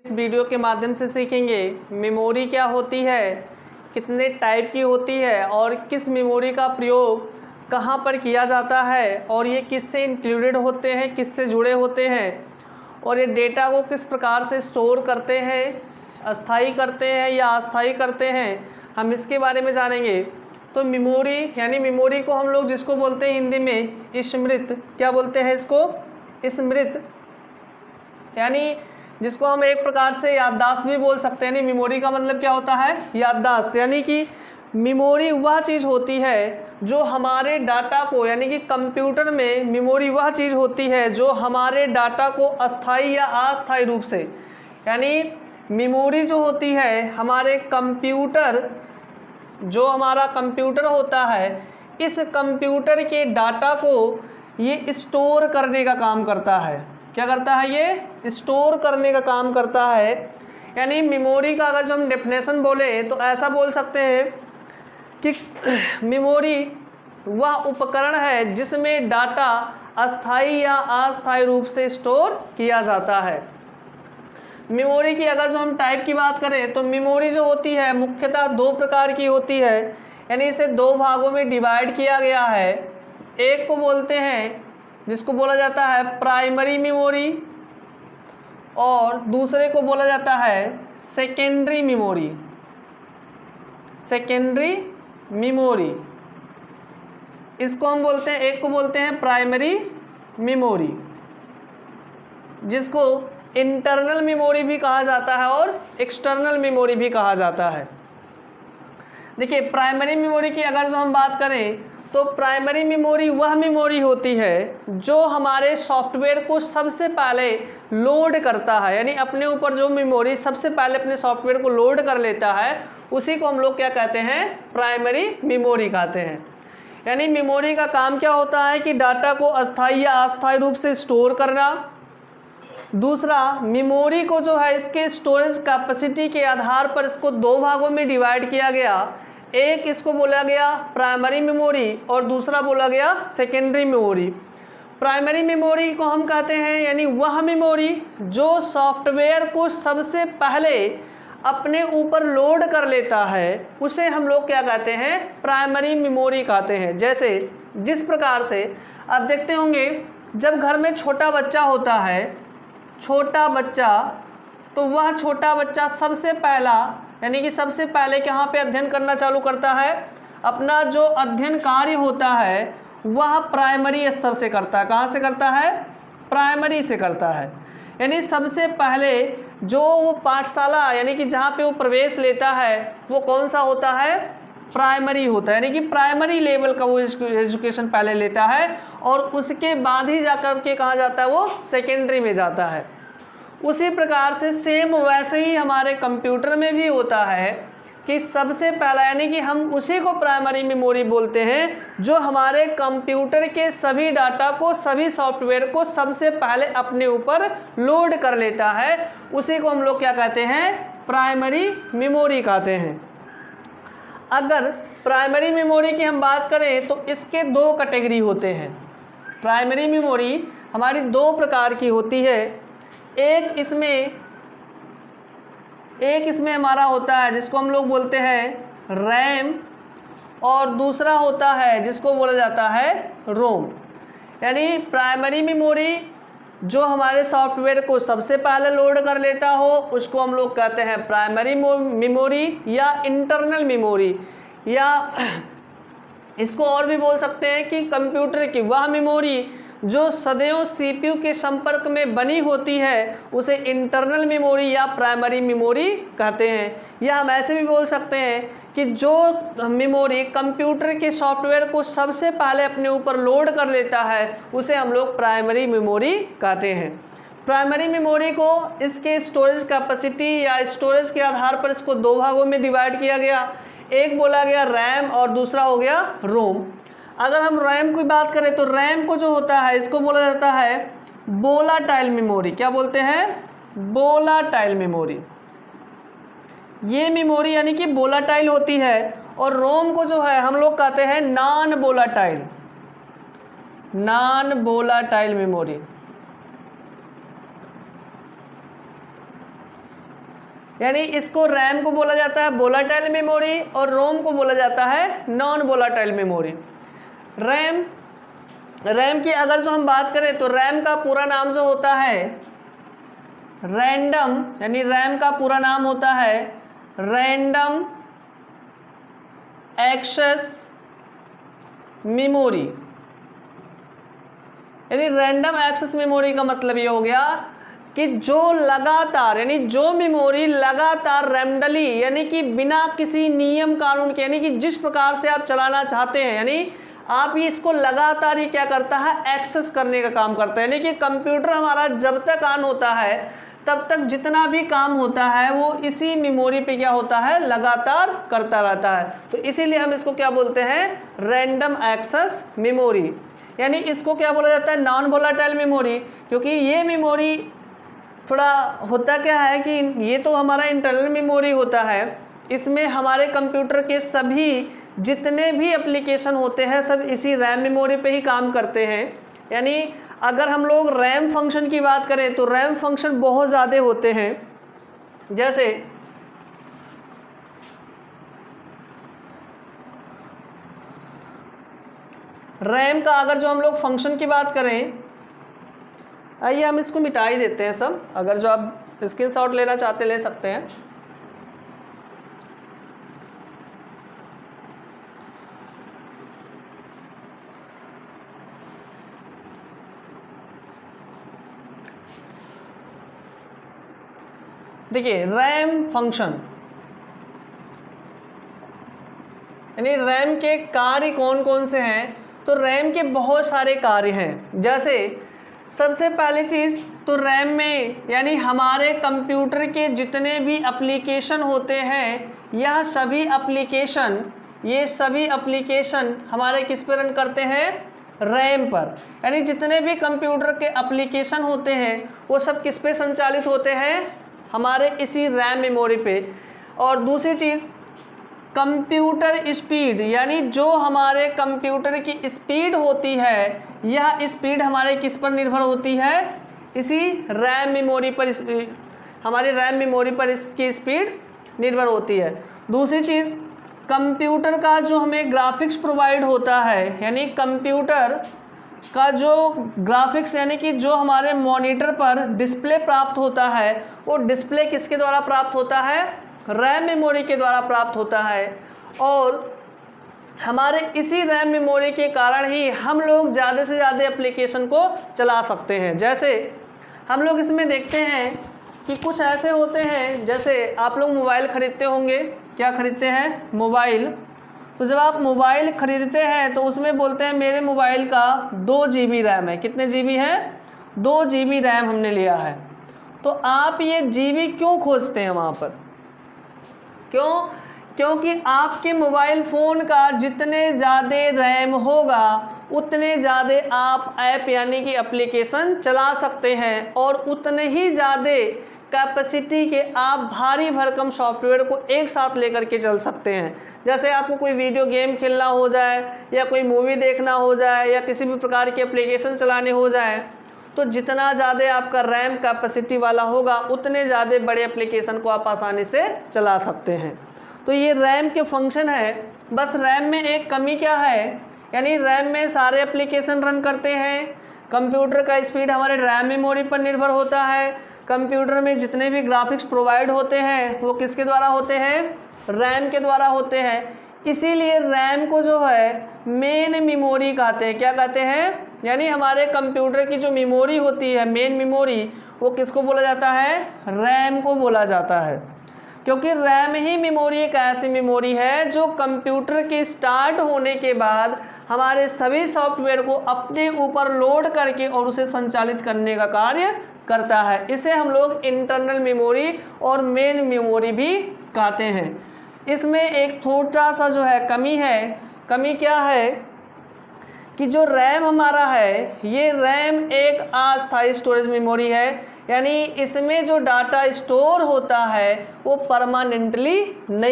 इस वीडियो के माध्यम से सीखेंगे मेमोरी क्या होती है, कितने टाइप की होती है और किस मेमोरी का प्रयोग कहाँ पर किया जाता है और ये किससे इंक्लूडेड होते हैं, किससे जुड़े होते हैं और ये डेटा को किस प्रकार से स्टोर करते हैं, अस्थाई करते हैं या अस्थाई करते हैं, हम इसके बारे में जानेंगे। तो मेमोरी यानी मेमोरी को हम लोग जिसको बोलते हैं हिंदी में स्मृति, क्या बोलते हैं इसको? स्मृति, यानी जिसको हम एक प्रकार से याददाश्त भी बोल सकते हैं। यानी मेमोरी का मतलब क्या होता है? याददाश्त। यानी कि मेमोरी वह चीज़ होती है जो हमारे डाटा को, यानी कि कंप्यूटर में मेमोरी वह चीज़ होती है जो हमारे डाटा को अस्थाई या अस्थाई रूप से, यानी मेमोरी जो होती है हमारे कंप्यूटर, जो हमारा कंप्यूटर होता है, इस कंप्यूटर के डाटा को ये स्टोर करने का काम करता है। क्या करता है? ये स्टोर करने का काम करता है। यानी मेमोरी का अगर जो हम डेफिनेशन बोले तो ऐसा बोल सकते हैं कि मेमोरी वह उपकरण है जिसमें डाटा अस्थाई या अस्थाई रूप से स्टोर किया जाता है। मेमोरी की अगर जो हम टाइप की बात करें तो मेमोरी जो होती है मुख्यतः दो प्रकार की होती है, यानी इसे दो भागों में डिवाइड किया गया है। एक को बोलते हैं जिसको बोला जाता है प्राइमरी मेमोरी और दूसरे को बोला जाता है सेकेंडरी मेमोरी। सेकेंडरी मेमोरी, इसको हम बोलते हैं, एक को बोलते हैं प्राइमरी मेमोरी, जिसको इंटरनल मेमोरी भी कहा जाता है और एक्सटर्नल मेमोरी भी कहा जाता है। देखिए, प्राइमरी मेमोरी की अगर जो हम बात करें तो प्राइमरी मेमोरी वह मेमोरी होती है जो हमारे सॉफ्टवेयर को सबसे पहले लोड करता है, यानी अपने ऊपर जो मेमोरी सबसे पहले अपने सॉफ्टवेयर को लोड कर लेता है उसी को हम लोग क्या कहते हैं? प्राइमरी मेमोरी कहते हैं। यानी मेमोरी का काम क्या होता है कि डाटा को अस्थाई या अस्थाई रूप से स्टोर करना। दूसरा, मेमोरी को जो है इसके स्टोरेज कैपेसिटी के आधार पर इसको दो भागों में डिवाइड किया गया। एक इसको बोला गया प्राइमरी मेमोरी और दूसरा बोला गया सेकेंडरी मेमोरी। प्राइमरी मेमोरी को हम कहते हैं यानी वह मेमोरी जो सॉफ्टवेयर को सबसे पहले अपने ऊपर लोड कर लेता है, उसे हम लोग क्या कहते हैं? प्राइमरी मेमोरी कहते हैं। जैसे जिस प्रकार से आप देखते होंगे जब घर में छोटा बच्चा होता है, छोटा बच्चा, तो वह छोटा बच्चा सबसे पहला, यानी कि सबसे पहले कहाँ पे अध्ययन करना चालू करता है? अपना जो अध्ययन कार्य होता है वह प्राइमरी स्तर से करता है। कहाँ से करता है? प्राइमरी से करता है। यानी सबसे पहले जो वो पाठशाला, यानी कि जहाँ पे वो प्रवेश लेता है वो कौन सा होता है? प्राइमरी होता है। यानी कि प्राइमरी लेवल का वो एजुकेशन पहले लेता है और उसके बाद ही जाकर के कहाँ जाता है? वो सेकेंडरी में जाता है। उसी प्रकार से सेम वैसे ही हमारे कंप्यूटर में भी होता है कि सबसे पहला, यानी कि हम उसी को प्राइमरी मेमोरी बोलते हैं जो हमारे कंप्यूटर के सभी डाटा को, सभी सॉफ्टवेयर को सबसे पहले अपने ऊपर लोड कर लेता है। उसी को हम लोग क्या कहते हैं? प्राइमरी मेमोरी कहते हैं। अगर प्राइमरी मेमोरी की हम बात करें तो इसके दो कैटेगरी होते हैं। प्राइमरी मेमोरी हमारी दो प्रकार की होती है। एक इसमें हमारा होता है जिसको हम लोग बोलते हैं रैम और दूसरा होता है जिसको बोला जाता है रोम। यानी प्राइमरी मेमोरी जो हमारे सॉफ्टवेयर को सबसे पहले लोड कर लेता हो उसको हम लोग कहते हैं प्राइमरी मेमोरी या इंटरनल मेमोरी, या इसको और भी बोल सकते हैं कि कंप्यूटर की वह मेमोरी जो सदैव सीपीयू के संपर्क में बनी होती है उसे इंटरनल मेमोरी या प्राइमरी मेमोरी कहते हैं। या हम ऐसे भी बोल सकते हैं कि जो मेमोरी कंप्यूटर के सॉफ्टवेयर को सबसे पहले अपने ऊपर लोड कर लेता है उसे हम लोग प्राइमरी मेमोरी कहते हैं। प्राइमरी मेमोरी को इसके स्टोरेज कैपेसिटी या स्टोरेज के आधार पर इसको दो भागों में डिवाइड किया गया। एक बोला गया रैम और दूसरा हो गया रोम। अगर हम रैम की बात करें तो रैम को जो होता है इसको बोला जाता है वोलाटाइल मेमोरी। क्या बोलते हैं? Volatile memory. ये मेमोरी यानी कि वोलाटाइल होती है। और रोम को जो है हम लोग कहते हैं non volatile, non volatile memory. यानी इसको रैम को बोला जाता है वोलेटाइल मेमोरी और रोम को बोला जाता है नॉन वोलेटाइल मेमोरी। रैम की अगर जो हम बात करें तो रैम का पूरा नाम जो होता है रैंडम, यानी रैम का पूरा नाम होता है रैंडम एक्सेस मेमोरी। यानी रैंडम एक्सेस मेमोरी का मतलब ये हो गया कि जो लगातार, यानी जो मेमोरी लगातार रैंडमली, यानी कि बिना किसी नियम कानून के, यानी कि जिस प्रकार से आप चलाना चाहते हैं, यानी आप ये इसको लगातार ही क्या करता है एक्सेस करने का काम करता है। यानी कि कंप्यूटर हमारा जब तक ऑन होता है तब तक जितना भी काम होता है वो इसी मेमोरी पे क्या होता है लगातार करता रहता है। तो इसीलिए हम इसको क्या बोलते हैं रैंडम एक्सेस मेमोरी। यानी इसको क्या बोला जाता है नॉन वोलेटाइल मेमोरी, क्योंकि ये मेमोरी थोड़ा होता क्या है कि ये तो हमारा इंटरनल मेमोरी होता है, इसमें हमारे कंप्यूटर के सभी जितने भी एप्लीकेशन होते हैं सब इसी रैम मेमोरी पे ही काम करते हैं। यानी अगर हम लोग रैम फंक्शन की बात करें तो रैम फंक्शन बहुत ज़्यादा होते हैं। जैसे रैम का अगर जो हम लोग फंक्शन की बात करें, आइए हम इसको मिटा ही देते हैं सब, अगर जो आप स्क्रीनशॉट लेना चाहते ले सकते हैं। देखिए रैम फंक्शन, यानी रैम के कार्य कौन कौन से हैं, तो रैम के बहुत सारे कार्य हैं। जैसे सबसे पहली चीज़ तो रैम में, यानी हमारे कंप्यूटर के जितने भी एप्लीकेशन होते हैं यह सभी एप्लीकेशन, ये सभी एप्लीकेशन हमारे किस पर रन करते हैं रैम पर। यानी जितने भी कंप्यूटर के एप्लीकेशन होते हैं वो सब किस पे संचालित होते हैं हमारे इसी रैम मेमोरी पे। और दूसरी चीज़ कंप्यूटर स्पीड, यानी जो हमारे कंप्यूटर की स्पीड होती है यह स्पीड हमारे किस पर निर्भर होती है इसी रैम मेमोरी पर, हमारी रैम मेमोरी पर इसकी स्पीड निर्भर होती है। दूसरी चीज़ कंप्यूटर का जो हमें ग्राफिक्स प्रोवाइड होता है, यानी कंप्यूटर का जो ग्राफिक्स, यानी कि जो हमारे मॉनिटर पर डिस्प्ले प्राप्त होता है वो डिस्प्ले किसके द्वारा प्राप्त होता है रैम मेमोरी के द्वारा प्राप्त होता है। और हमारे इसी रैम मेमोरी के कारण ही हम लोग ज़्यादा से ज़्यादा एप्लीकेशन को चला सकते हैं। जैसे हम लोग इसमें देखते हैं कि कुछ ऐसे होते हैं, जैसे आप लोग मोबाइल ख़रीदते होंगे, क्या ख़रीदते हैं मोबाइल। तो जब आप मोबाइल ख़रीदते हैं तो उसमें बोलते हैं मेरे मोबाइल का 2 GB रैम है। कितने GB है 2 GB रैम हमने लिया है। तो आप ये GB क्यों खोजते हैं वहाँ पर, क्यों? क्योंकि आपके मोबाइल फ़ोन का जितने ज़्यादा रैम होगा उतने ज़्यादा आप ऐप यानी कि एप्लीकेशन चला सकते हैं और उतने ही ज़्यादा कैपेसिटी के आप भारी भरकम सॉफ्टवेयर को एक साथ लेकर के चल सकते हैं। जैसे आपको कोई वीडियो गेम खेलना हो जाए या कोई मूवी देखना हो जाए या किसी भी प्रकार के एप्लीकेशन चलाने हो जाए, तो जितना ज़्यादा आपका रैम कैपेसिटी वाला होगा उतने ज़्यादा बड़े एप्लीकेशन को आप आसानी से चला सकते हैं। तो ये रैम के फंक्शन है। बस रैम में एक कमी क्या है, यानी रैम में सारे एप्लीकेशन रन करते हैं, कंप्यूटर का स्पीड हमारे रैम मेमोरी पर निर्भर होता है, कंप्यूटर में जितने भी ग्राफिक्स प्रोवाइड होते हैं वो किसके द्वारा होते हैं रैम के द्वारा होते हैं। इसीलिए रैम को जो है मेन मेमोरी कहते हैं। क्या कहते हैं, यानी हमारे कंप्यूटर की जो मेमोरी होती है मेन मेमोरी, वो किसको बोला जाता है रैम को बोला जाता है। क्योंकि रैम ही मेमोरी एक ऐसी मेमोरी है जो कंप्यूटर के स्टार्ट होने के बाद हमारे सभी सॉफ्टवेयर को अपने ऊपर लोड करके और उसे संचालित करने का कार्य करता है। इसे हम लोग इंटरनल मेमोरी और मेन मेमोरी भी कहते हैं। इसमें एक थोड़ा सा जो है कमी है। कमी क्या है कि जो रैम हमारा है ये रैम एक अस्थायी स्टोरेज मेमोरी है, यानी इसमें जो डाटा स्टोर होता है वो परमानेंटली नहीं